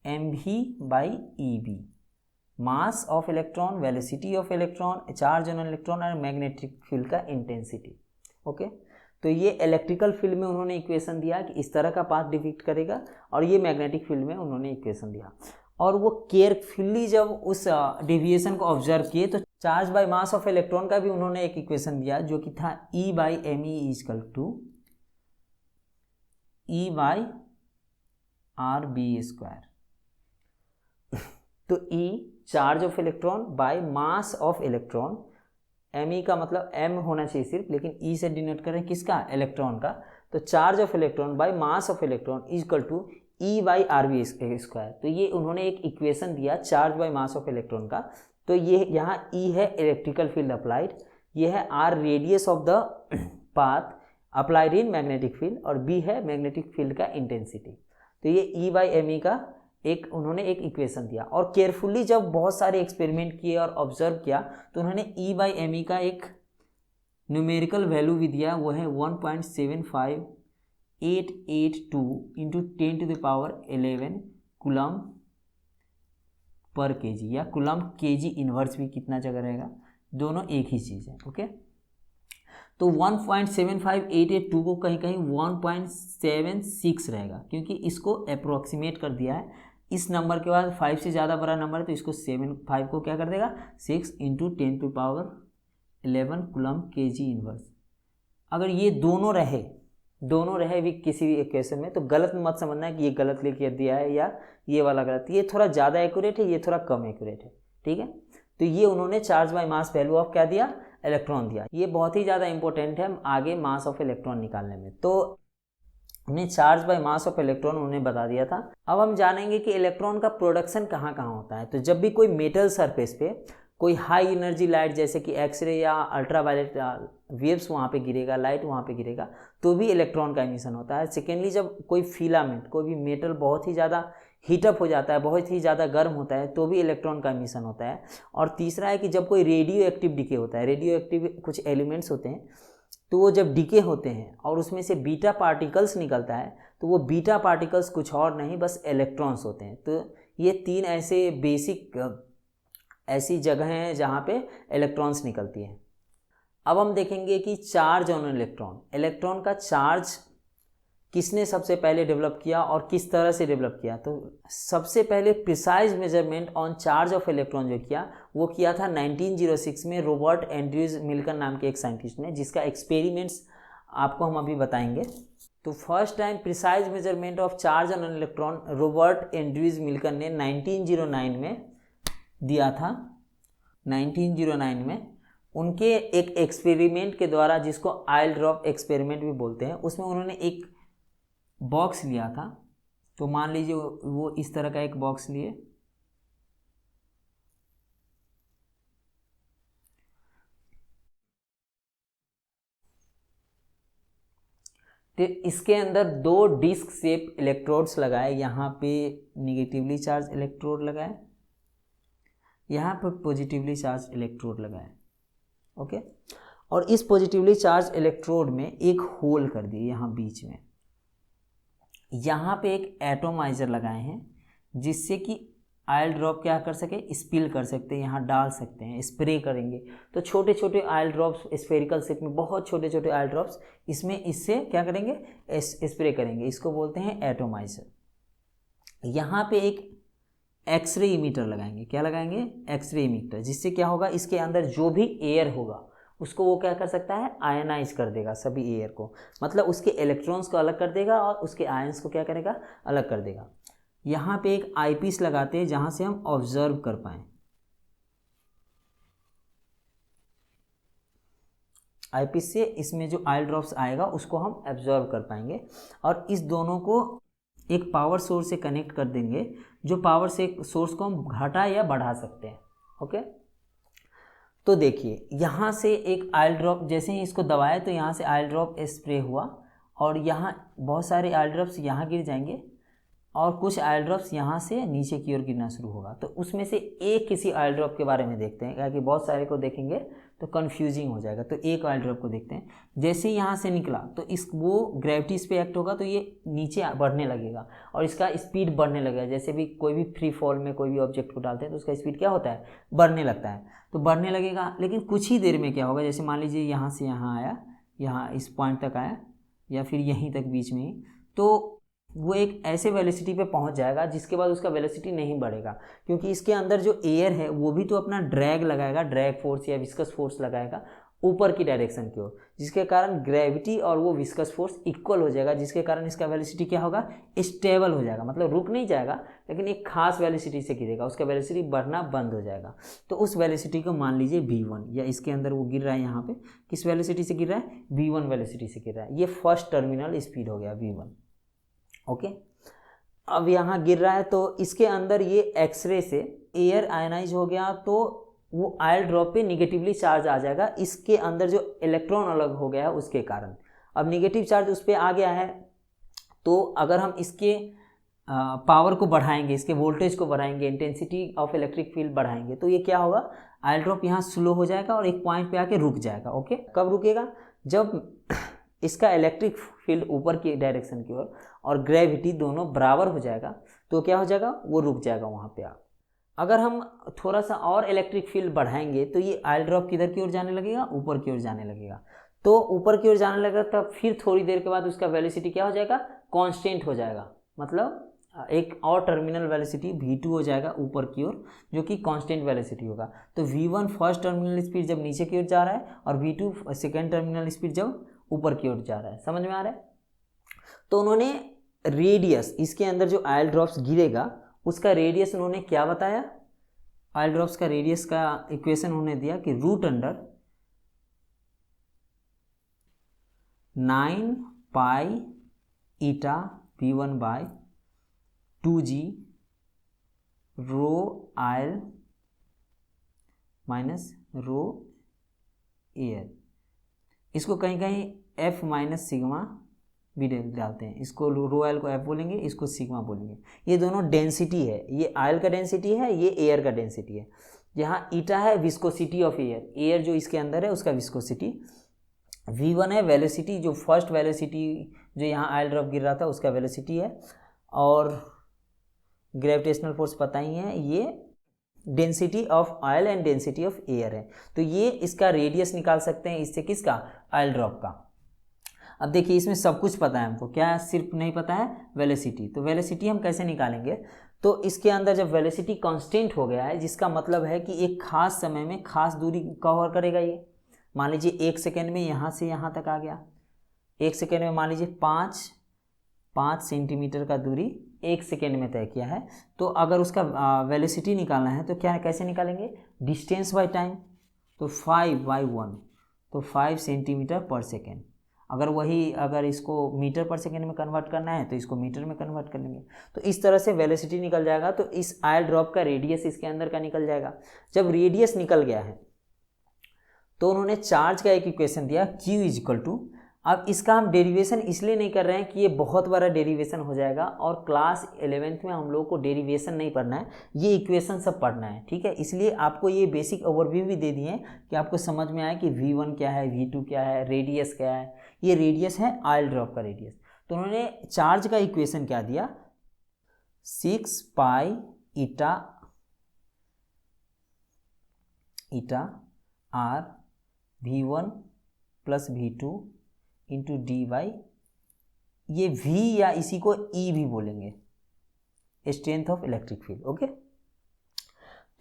mv/ev, mass of electron, velocity of electron, charge on electron और मैग्नेटिक फील्ड का इंटेंसिटी। ओके, तो ये इलेक्ट्रिकल फील्ड में उन्होंने इक्वेशन दिया कि इस तरह का पाथ डिफिक्ट करेगा, और ये मैग्नेटिक फील्ड में उन्होंने इक्वेशन दिया। और वो केयरफुली जब उस डेविएशन को ऑब्जर्व किए तो charge by mass of electron का भी उन्होंने एक इक्वेशन दिया जो कि था E by M E equal to E by R B square. तो E charge of electron by mass of electron, M E का मतलब m होना चाहिए सिर्फ, लेकिन E से डिनोट करें किसका, इलेक्ट्रॉन का। तो charge of electron by mass of electron equal to E by R B square. तो ये उन्होंने एक इक्वेशन दिया charge by mass of electron का। तो ये यहाँ E है इलेक्ट्रिकल फील्ड अप्लाइड, ये है R radius of the path applied in magnetic field, और B है मैग्नेटिक फील्ड का इंटेंसिटी। तो ये E बाई एम ई का उन्होंने एक इक्वेशन दिया। और केयरफुली जब बहुत सारे एक्सपेरिमेंट किए और ऑब्जर्व किया तो उन्होंने E बाई एम ई का एक न्यूमेरिकल वैल्यू भी दिया, वो है 1.75882 into 10 to the power 11 coulomb पर केजी, या कूलम केजी इनवर्स भी कितना जगह रहेगा, दोनों एक ही चीज़ है। ओके, तो 1.75882 को कहीं कहीं 1.76 रहेगा, क्योंकि इसको अप्रोक्सीमेट कर दिया है। इस नंबर के बाद 5 से ज़्यादा बड़ा नंबर है तो इसको 5 को क्या कर देगा, 6 into 10 to power 11 coulomb KG inverse. अगर ये दोनों रहे भी किसी भी इक्वेशन में तो गलत मत समझना है कि ये गलत लिख दिया है या ये वाला गलत, ये थोड़ा ज़्यादा एक्यूरेट है, ये थोड़ा कम एक्यूरेट है, ठीक है। तो ये उन्होंने charge by mass value of क्या दिया, इलेक्ट्रॉन दिया। ये बहुत ही ज़्यादा इंपॉर्टेंट है आगे मास ऑफ इलेक्ट्रॉन निकालने में। तो उन्हें charge by mass of electron उन्हें बता दिया था। अब हम जानेंगे कि इलेक्ट्रॉन का प्रोडक्शन कहाँ कहाँ होता है। तो जब भी कोई मेटल सरफेस पे कोई हाई एनर्जी लाइट जैसे कि एक्सरे या अल्ट्रावायलेट वेव्स वहाँ पे गिरेगा, लाइट वहाँ पे गिरेगा, तो भी इलेक्ट्रॉन का एमिशन होता है। सेकेंडली, जब कोई फिलामेंट, कोई भी मेटल बहुत ही ज़्यादा हीटअप हो जाता है, बहुत ही ज़्यादा गर्म होता है, तो भी इलेक्ट्रॉन का एमिशन होता है। और तीसरा है कि जब कोई रेडियो एक्टिव डिके होता है, रेडियो एक्टिव कुछ एलिमेंट्स होते हैं, तो वो जब डिके होते हैं और उसमें से बीटा पार्टिकल्स निकलता है, तो वो बीटा पार्टिकल्स कुछ और नहीं बस इलेक्ट्रॉन्स होते हैं। तो ये 3 ऐसे बेसिक ऐसी जगह हैं जहाँ पे इलेक्ट्रॉन्स निकलती हैं। अब हम देखेंगे कि चार्ज ऑन इलेक्ट्रॉन का चार्ज किसने सबसे पहले डेवलप किया और किस तरह से डेवलप किया। तो सबसे पहले precise measurement on charge of electron जो किया वो किया था 1906 में रॉबर्ट एंड्रयूज मिल्टन नाम के एक साइंटिस्ट ने, जिसका एक्सपेरिमेंट्स आपको हम अभी बताएंगे। तो first time precise measurement of charge on electron Robert Andrews Milton ने 1909 में दिया था। 1909 में उनके एक एक्सपेरिमेंट के द्वारा, जिसको आयल ड्रॉप एक्सपेरिमेंट भी बोलते हैं, उसमें उन्होंने एक बॉक्स लिया था। तो मान लीजिए वो इस तरह का एक बॉक्स लिए, तो इसके अंदर 2 डिस्क शेप इलेक्ट्रोड्स लगाए। यहाँ पे निगेटिवली चार्ज इलेक्ट्रोड लगाए, यहाँ पर पॉजिटिवली चार्ज इलेक्ट्रोड लगाए। ओके, और इस पॉजिटिवली चार्ज इलेक्ट्रोड में एक होल कर दिए यहाँ बीच में। यहाँ पे एक एटोमाइजर लगाए हैं जिससे कि आयल ड्रॉप क्या कर सके, स्पिल कर सकते हैं, यहाँ डाल सकते हैं, स्प्रे करेंगे। तो छोटे छोटे आयल ड्रॉप्स स्फेरिकल शेप में, बहुत छोटे छोटे आयल ड्रॉप्स इसमें, इससे क्या करेंगे, स्प्रे करेंगे। इसको बोलते हैं एटोमाइजर। यहाँ पे एक एक्सरे इमीटर लगाएंगे। क्या लगाएंगे, एक्सरे इमीटर, जिससे क्या होगा, इसके अंदर जो भी एयर होगा उसको वो क्या कर सकता है, आयनाइज कर देगा सभी एयर को, मतलब उसके इलेक्ट्रॉन्स को अलग कर देगा और उसके आयंस को क्या करेगा, अलग कर देगा। यहाँ पे एक आईपीस लगाते हैं जहाँ से हम ऑब्जर्व कर पाएँ। आईपीस से इसमें जो आयल ड्रॉप्स आएगा उसको हम ऑब्जर्व कर पाएंगे, और इस दोनों को एक पावर सोर्स से कनेक्ट कर देंगे, जो पावर से सोर्स को हम घटा या बढ़ा सकते हैं। ओके, तो देखिए यहाँ से एक आयल ड्रॉप, जैसे ही इसको दबाए तो यहाँ से आयल ड्रॉप स्प्रे हुआ, और यहाँ बहुत सारे आयल ड्रॉप्स यहाँ गिर जाएंगे और कुछ आयल ड्रॉप्स यहाँ से नीचे की ओर गिरना शुरू होगा। तो उसमें से एक किसी आयल ड्रॉप के बारे में देखते हैं, क्योंकि बहुत सारे को देखेंगे तो कन्फ्यूजिंग हो जाएगा। तो एक आयल ड्रॉप को देखते हैं। जैसे ही यहाँ से निकला तो वो ग्रेविटी इस पर एक्ट होगा तो ये नीचे बढ़ने लगेगा और इसका स्पीड बढ़ने लगेगा। जैसे भी कोई भी फ्री फॉल में कोई भी ऑब्जेक्ट को डालते हैं तो उसका स्पीड क्या होता है, बढ़ने लगता है। तो बढ़ने लगेगा, लेकिन कुछ ही देर में क्या होगा, जैसे मान लीजिए यहाँ से यहाँ आया, यहाँ इस पॉइंट तक आया या फिर यहीं तक बीच में ही, तो वो एक ऐसे वेलोसिटी पे पहुंच जाएगा जिसके बाद उसका वेलोसिटी नहीं बढ़ेगा, क्योंकि इसके अंदर जो एयर है वो भी तो अपना ड्रैग लगाएगा, ड्रैग फोर्स या विस्कस फोर्स लगाएगा ऊपर की डायरेक्शन की ओर, जिसके कारण ग्रेविटी और वो विस्कस फोर्स इक्वल हो जाएगा, जिसके कारण इसका वेलोसिटी क्या होगा, स्टेबल हो जाएगा, मतलब रुक नहीं जाएगा लेकिन एक खास वेलोसिटी से गिरेगा, उसका वेलोसिटी बढ़ना बंद हो जाएगा। तो उस वेलोसिटी को मान लीजिए v1, या इसके अंदर वो गिर रहा है यहाँ पे किस वेलोसिटी से गिर रहा है, v1 वेलोसिटी से गिर रहा है। ये फर्स्ट टर्मिनल स्पीड हो गया v1। ओके, अब यहाँ गिर रहा है तो इसके अंदर ये एक्सरे से एयर आयनाइज हो गया, तो वो आयल ड्रॉप पे निगेटिवली चार्ज आ जाएगा, इसके अंदर जो इलेक्ट्रॉन अलग हो गया है उसके कारण। अब निगेटिव चार्ज उस पर आ गया है, तो अगर हम इसके पावर को बढ़ाएंगे, इसके वोल्टेज को बढ़ाएंगे, इंटेंसिटी ऑफ इलेक्ट्रिक फील्ड बढ़ाएंगे, तो ये क्या होगा, आयल ड्रॉप यहाँ स्लो हो जाएगा और एक पॉइंट पे आके रुक जाएगा। ओके, कब रुकेगा, जब इसका इलेक्ट्रिक फील्ड ऊपर की डायरेक्शन की ओर और ग्रेविटी दोनों बराबर हो जाएगा, तो क्या हो जाएगा, वो रुक जाएगा वहाँ पे। अगर हम थोड़ा सा और इलेक्ट्रिक फील्ड बढ़ाएंगे तो ये आयल ड्रॉप किधर की ओर जाने लगेगा, ऊपर की ओर जाने लगेगा। तो ऊपर की ओर जाने लगेगा तब फिर थोड़ी देर के बाद उसका वेलोसिटी क्या हो जाएगा, कांस्टेंट हो जाएगा, मतलब एक और टर्मिनल वेलोसिटी v2 हो जाएगा ऊपर की ओर, जो कि कांस्टेंट वेलोसिटी होगा। तो v1 फर्स्ट टर्मिनल स्पीड जब नीचे की ओर जा रहा है और v2 सेकेंड टर्मिनल स्पीड जब ऊपर की ओर जा रहा है। समझ में आ रहा है। तो उन्होंने रेडियस, इसके अंदर जो आयल ड्रॉप्स गिरेगा उसका रेडियस उन्होंने क्या बताया, आयल ड्रॉप्स का रेडियस का इक्वेशन उन्होंने दिया कि रूट अंडर 9 पाई ईटा v1 बाय 2g रो आयल माइनस रो एयर। इसको कहीं कहीं f माइनस सिग्मा भी डालते हैं, इसको रो आयल को f बोलेंगे, इसको सिग्मा बोलेंगे। ये दोनों डेंसिटी है, ये आयल का डेंसिटी है, ये एयर का डेंसिटी है। यहाँ ईटा है विस्कोसिटी ऑफ एयर, एयर जो इसके अंदर है उसका विस्कोसिटी। v1 है वेलोसिटी, जो फर्स्ट वेलोसिटी जो यहाँ आयल ड्रॉप गिर रहा था उसका वेलोसिटी है, और ग्रेविटेशनल फोर्स पता ही है, ये density of oil and density of air है। तो ये इसका रेडियस निकाल सकते हैं इससे, किसका, आयल ड्रॉप का। अब देखिए इसमें सब कुछ पता है हमको, क्या सिर्फ नहीं पता है, वेलोसिटी। तो वेलोसिटी हम कैसे निकालेंगे, तो इसके अंदर जब वेलोसिटी कांस्टेंट हो गया है, जिसका मतलब है कि एक खास समय में खास दूरी कवर करेगा। ये मान लीजिए 1 सेकेंड में यहाँ से यहाँ तक आ गया, 1 सेकेंड में मान लीजिए 5 सेंटीमीटर का दूरी 1 सेकेंड में तय किया है। तो अगर उसका वेलोसिटी निकालना है तो क्या कैसे निकालेंगे, डिस्टेंस बाय टाइम, तो 5/1, तो 5 सेंटीमीटर पर सेकेंड। अगर इसको मीटर पर सेकेंड में कन्वर्ट करना है तो इसको मीटर में कन्वर्ट कर लेंगे। तो इस तरह से वेलोसिटी निकल जाएगा। तो इस आयल ड्रॉप का रेडियस इसके अंदर का निकल जाएगा। जब रेडियस निकल गया है तो उन्होंने चार्ज का एक इक्वेशन दिया Q इक्वल टू, अब इसका हम डेरिवेशन इसलिए नहीं कर रहे हैं कि ये बहुत बड़ा डेरिवेशन हो जाएगा, और क्लास 11th में हम लोग को डेरिवेशन नहीं पढ़ना है, ये इक्वेशन सब पढ़ना है, ठीक है। इसलिए आपको ये बेसिक ओवरव्यू भी दे दिए कि आपको समझ में आए कि v1 क्या है, v2 क्या है, रेडियस क्या है। ये रेडियस है आयल ड्रॉप का रेडियस। तो उन्होंने चार्ज का इक्वेशन क्या दिया, 6 pi eta r v1 plus v2 into d by, ये v या इसी को E भी बोलेंगे, strength of electric field. Okay,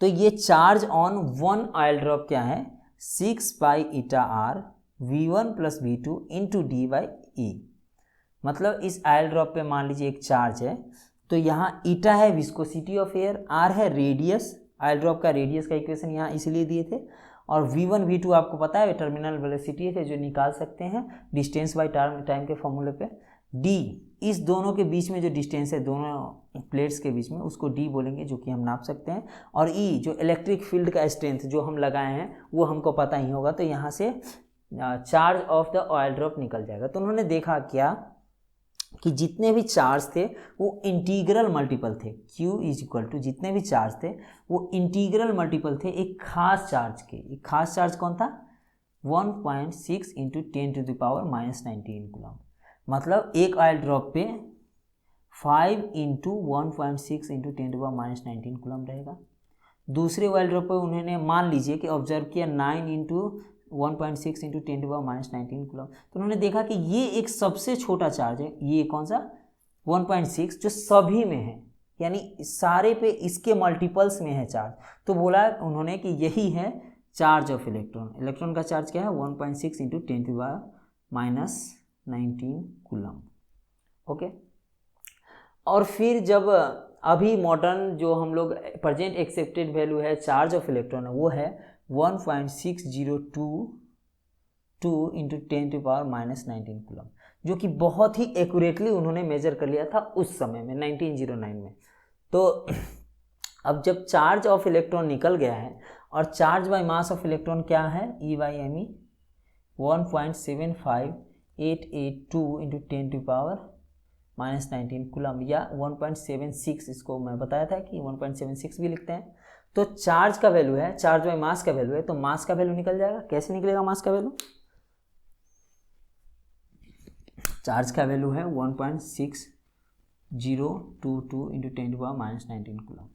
तो ये charge on one oil drop क्या है, 6 pi eta r v1 plus v2 into d by E. मतलब इस आयल ड्रॉप पे मान लीजिए एक चार्ज है, तो यहाँ ईटा है विस्कोसिटी ऑफ एयर, आर है रेडियस, आयल ड्रॉप का रेडियस का इक्वेशन यहाँ इसलिए दिए थे, और v1 v2 आपको पता है टर्मिनल वेलोसिटी है जो निकाल सकते हैं डिस्टेंस बाय टाइम के फॉर्मूले पे। d, इस दोनों के बीच में जो डिस्टेंस है दोनों प्लेट्स के बीच में, उसको d बोलेंगे, जो कि हम नाप सकते हैं। और E जो इलेक्ट्रिक फील्ड का स्ट्रेंथ जो हम लगाए हैं वो हमको पता ही होगा, तो यहाँ से charge of the oil drop निकल जाएगा। तो उन्होंने देखा क्या कि जितने भी चार्ज थे वो इंटीग्रल मल्टीपल थे। Q इज इक्वल टू जितने भी चार्ज थे वो इंटीग्रल मल्टीपल थे एक खास चार्ज के। एक खास चार्ज कौन था, 1.6 इंटू 10⁻⁻19 कूलम। मतलब एक ऑयल ड्रॉप पे 5 इंटू 1.6 इंटू 10⁻⁻19 कूलम रहेगा। दूसरे ऑयल ड्रॉप पे उन्होंने मान लीजिए कि ऑब्जर्व किया 9 इंटू 1.6 इंटू 10⁻⁻19 कूलम। तो उन्होंने देखा कि ये एक सबसे छोटा चार्ज है, ये कौन सा, 1.6 जो सभी में है, यानी सारे पे इसके मल्टीपल्स में है चार्ज, तो बोला उन्होंने कि यही है चार्ज ऑफ इलेक्ट्रॉन। इलेक्ट्रॉन का चार्ज क्या है 1.6 इंटू 10⁻⁻19 कूलम। ओके, और फिर जब अभी मॉडर्न जो हम लोग प्रेजेंट एक्सेप्टेड वैल्यू है चार्ज ऑफ इलेक्ट्रॉन वो है 1.602 इंटू 10⁻⁻19 कूलम, जो कि बहुत ही एक्यूरेटली उन्होंने मेजर कर लिया था उस समय में 1909 में। तो अब जब चार्ज ऑफ इलेक्ट्रॉन निकल गया है और charge by mass of electron क्या है E/me 1.75882 इंटू 10⁻⁻19 कूलम, या 1.76, इसको मैं बताया था कि 1.76 भी लिखते हैं। तो चार्ज का वैल्यू है, चार्ज बाय मास का वैल्यू है, तो मास का वैल्यू निकल जाएगा। कैसे निकलेगा मास का वैल्यू? चार्ज का वैल्यू है 1.6022 इंटू 10⁻⁻19 कूलम।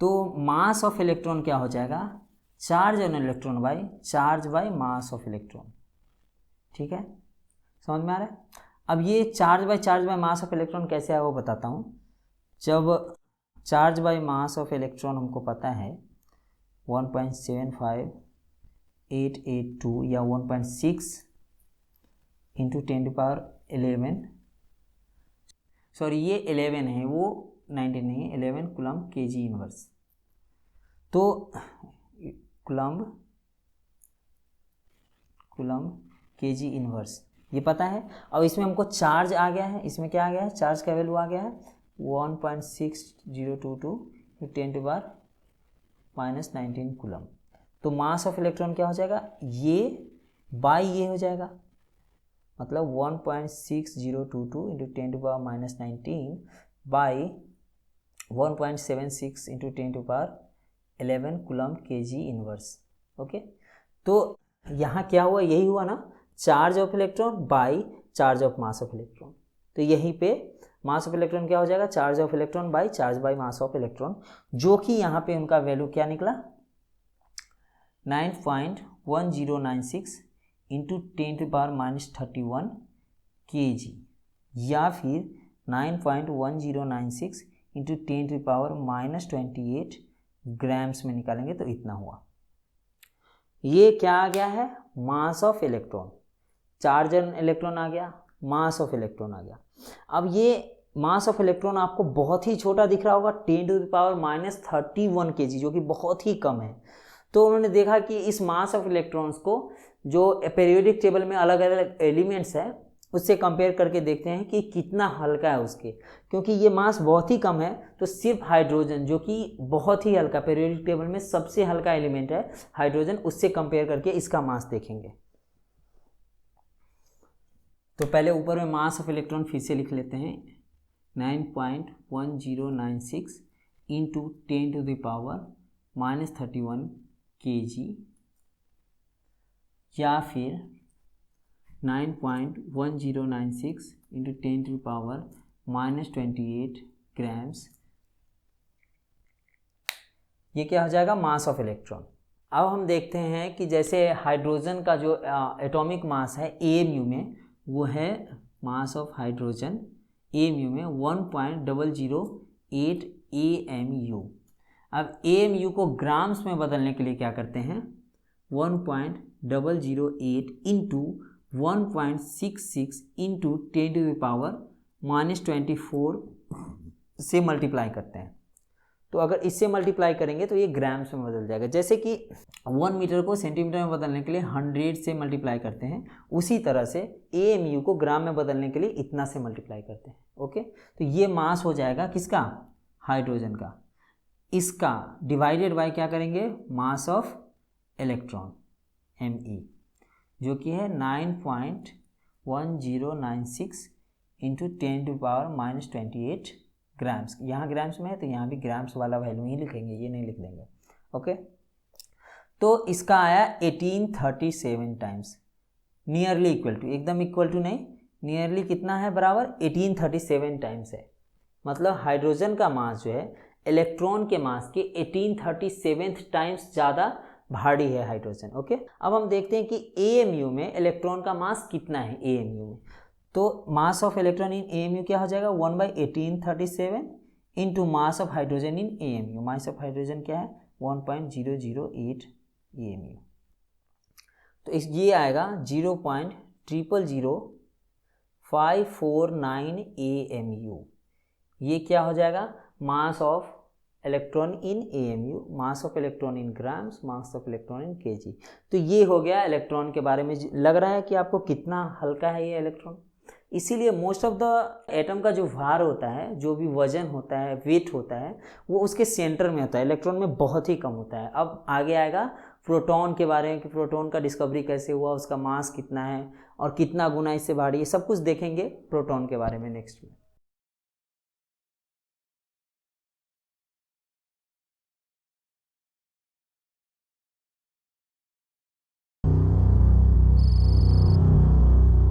तो मास ऑफ इलेक्ट्रॉन क्या हो जाएगा? Charge on electron by charge by mass of electron. ठीक है, समझ में आ रहा है? अब ये charge by mass of electron कैसे है वो बताता हूँ। जब charge by mass of electron हमको पता है 1.75882 या 1.6 इंटू 10⁻11, सॉरी ये 11 है, वो 19 नहीं है, 11 कूलम kg इनवर्स। तो कूलम kg इनवर्स ये पता है। अब इसमें हमको चार्ज आ गया है, इसमें क्या आ गया है? चार्ज का वैल्यू आ गया है 1.6022 10⁻⁻19 कूलम। तो मास ऑफ इलेक्ट्रॉन क्या हो जाएगा? ये बाई ये हो जाएगा, मतलब 1.6022 into 10⁻⁻19 by 1.76 into 10⁻11 coulomb kg inverse. Okay, तो यहाँ क्या हुआ? यही हुआ ना, charge of electron by charge of mass of electron. तो यहीं पे मास ऑफ इलेक्ट्रॉन क्या हो जाएगा? Charge of electron by charge by mass of electron, जो कि यहाँ पे उनका वैल्यू क्या निकला? 9.1096 इंटू 10⁻31 kg, या फिर 9.1096 इंटू 10⁻28 ग्राम्स में निकालेंगे तो इतना हुआ। ये क्या आ गया है? Mass of electron. Charge on electron आ गया, मास ऑफ इलेक्ट्रॉन आ गया। अब ये मास ऑफ इलेक्ट्रॉन आपको बहुत ही छोटा दिख रहा होगा, 10⁻31 kg, जो कि बहुत ही कम है। तो उन्होंने देखा कि इस मास ऑफ इलेक्ट्रॉन्स को जो पीरियोडिक टेबल में अलग अलग एलिमेंट्स है उससे कंपेयर करके देखते हैं कि कितना हल्का है उसके, क्योंकि ये मास बहुत ही कम है। तो सिर्फ हाइड्रोजन, जो कि बहुत ही हल्का, पीरियोडिक टेबल में सबसे हल्का एलिमेंट है हाइड्रोजन, उससे कंपेयर करके इसका मास देखेंगे। तो पहले ऊपर में मास ऑफ इलेक्ट्रॉन फिर से लिख लेते हैं, 9.1096 इंटू 10⁻31 kg, या फिर 9.1096 इंटू 10⁻28 ग्राम्स। ये क्या हो जाएगा? मास ऑफ इलेक्ट्रॉन। अब हम देखते हैं कि जैसे हाइड्रोजन का जो एटॉमिक मास है AMU में, वो है मास ऑफ हाइड्रोजन AMU में 1.008 AMU। अब AMU को ग्राम्स में बदलने के लिए क्या करते हैं? 1.008 इंटू 1.66 इंटू 10⁻24 से मल्टीप्लाई करते हैं। तो अगर इससे मल्टीप्लाई करेंगे तो ये ग्राम्स में बदल जाएगा। जैसे कि 1 मीटर को सेंटीमीटर में बदलने के लिए 100 से मल्टीप्लाई करते हैं, उसी तरह से AMU को ग्राम में बदलने के लिए इतना से मल्टीप्लाई करते हैं। ओके, तो ये मास हो जाएगा किसका? हाइड्रोजन का। इसका डिवाइडेड बाय क्या करेंगे? मास ऑफ इलेक्ट्रॉन Me, जो कि है 9.1096 इंटू 10⁻28 ग्राम्स। यहाँ ग्राम्स में है तो यहाँ भी ग्राम्स वाला वैल्यू ही लिखेंगे, ये नहीं लिख देंगे। ओके, तो इसका आया 1837 टाइम्स, नियरली इक्वल टू, एकदम इक्वल टू नहीं, नियरली कितना है? बराबर 1837 टाइम्स है। मतलब हाइड्रोजन का मास जो है इलेक्ट्रॉन के मास के 1837 टाइम्स ज़्यादा भारी है हाइड्रोजन। ओके, अब हम देखते हैं कि AMU में इलेक्ट्रॉन का मास कितना है। AMU में तो मास ऑफ इलेक्ट्रॉन इन एएमयू क्या हो जाएगा 1/1837 into mass of hydrogen in AMU. Mass of hydrogen क्या है 1.008 एएमयू। तो ये आएगा 0.000549 एएमयू। ये क्या हो जाएगा मास of electron in AMU, mass of electron in grams, mass of electron in KG. तो ये हो गया इलेक्ट्रॉन के बारे में। लग रहा है कि आपको कितना हल्का है ये इलेक्ट्रॉन। इसीलिए मोस्ट ऑफ द एटम का जो भार होता है, जो भी वजन होता है, वेट होता है, वो उसके सेंटर में होता है, इलेक्ट्रॉन में बहुत ही कम होता है। अब आगे आएगा प्रोटॉन के बारे में कि प्रोटॉन का डिस्कवरी कैसे हुआ, उसका मास कितना है और कितना गुना इससे भारी है, सब कुछ देखेंगे प्रोटॉन के बारे में नेक्स्ट में।